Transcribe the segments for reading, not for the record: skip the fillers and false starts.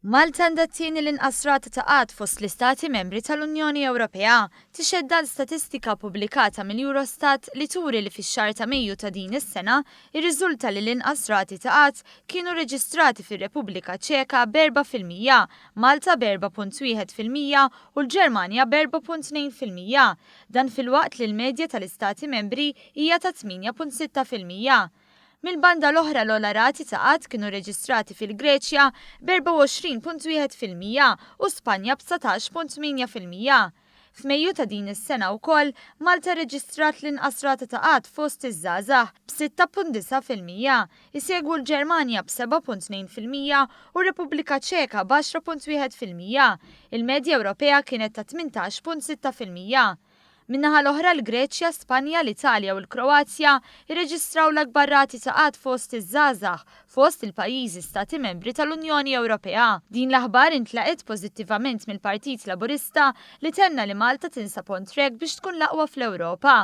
Malta għandha t-tieni l-inqas rata ta' qatt fost l-Istati membri tal-Unjoni Ewropea. Tixedda l-statistika pubblikata mill-Eurostat li turi li fix-xahar ta' Mejju ta' din is-sena irriżulta li l-inqas rati ta' qatt kienu reġistrati fir-Repubblika Ċeka b'4%, Malta b'4.1% u l-Ġermanja b'4.2%. Dan fil-waqt li l-medja tal-Istati membri hija ta' 8.6%. Mil-banda l-oħra l-ola rati ta' qatt kienu reġistrati fil-Greċja b'24.1% u Spanja b'19.8%. F'Mejju ta' din is-sena wkoll Malta reġistrat l-inqas rata ta' qatt fost iż-żgħażagħ b'6.9%, isegwu l-Ġermanja b'7.2% u r-Repubblika Ċeka b'10.1%. Il-medja Ewropea kienet ta' 18.6%. Minnaħa l-oħra l-Greċja, Spanja, l-Italja u l-Kroazja irreġistraw l-akbar rati ta' qatt fost iż-żgħażagħ fost il-pajjiżi Stati membri tal-Unjoni Ewropea. Din l-aħbar intlaqet pożittivament mill-Partit Laburista li tenna li Malta tinsab on track biex tkun l-aqwa fl-Ewropa.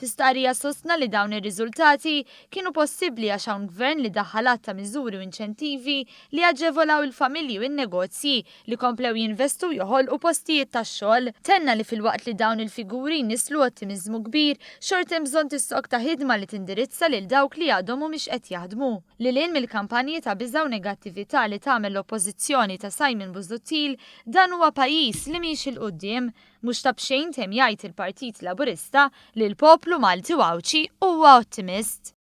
Fi-stqarrija sostna li dawn ir-riżultati kienu possibbli għax hawn gvern li daħħal ta' miżuri u inċentivi li aġevolaw il-familji u n-negozji li komplew jinvestu joħolqu postijiet tax-xogħol. Tenna li fil-waqt li dawn il-figuri nislu ottimiżmu kbir, xort hemm bżonn tistok ta' ħidma li tindirizza lil dawk li għadhom mhumiex qed jaħdmu. Lilhinn mill-kampanji ta' biża' u negattività li tagħmel l-oppożizzjoni ta' Simon Busuttil, dan huwa pajjiż li mhix il-quddiem. Mhux ta' bxejn temm jgħid il-Partit Laburista li l-poplu Malti Wawċi huwa ottimist.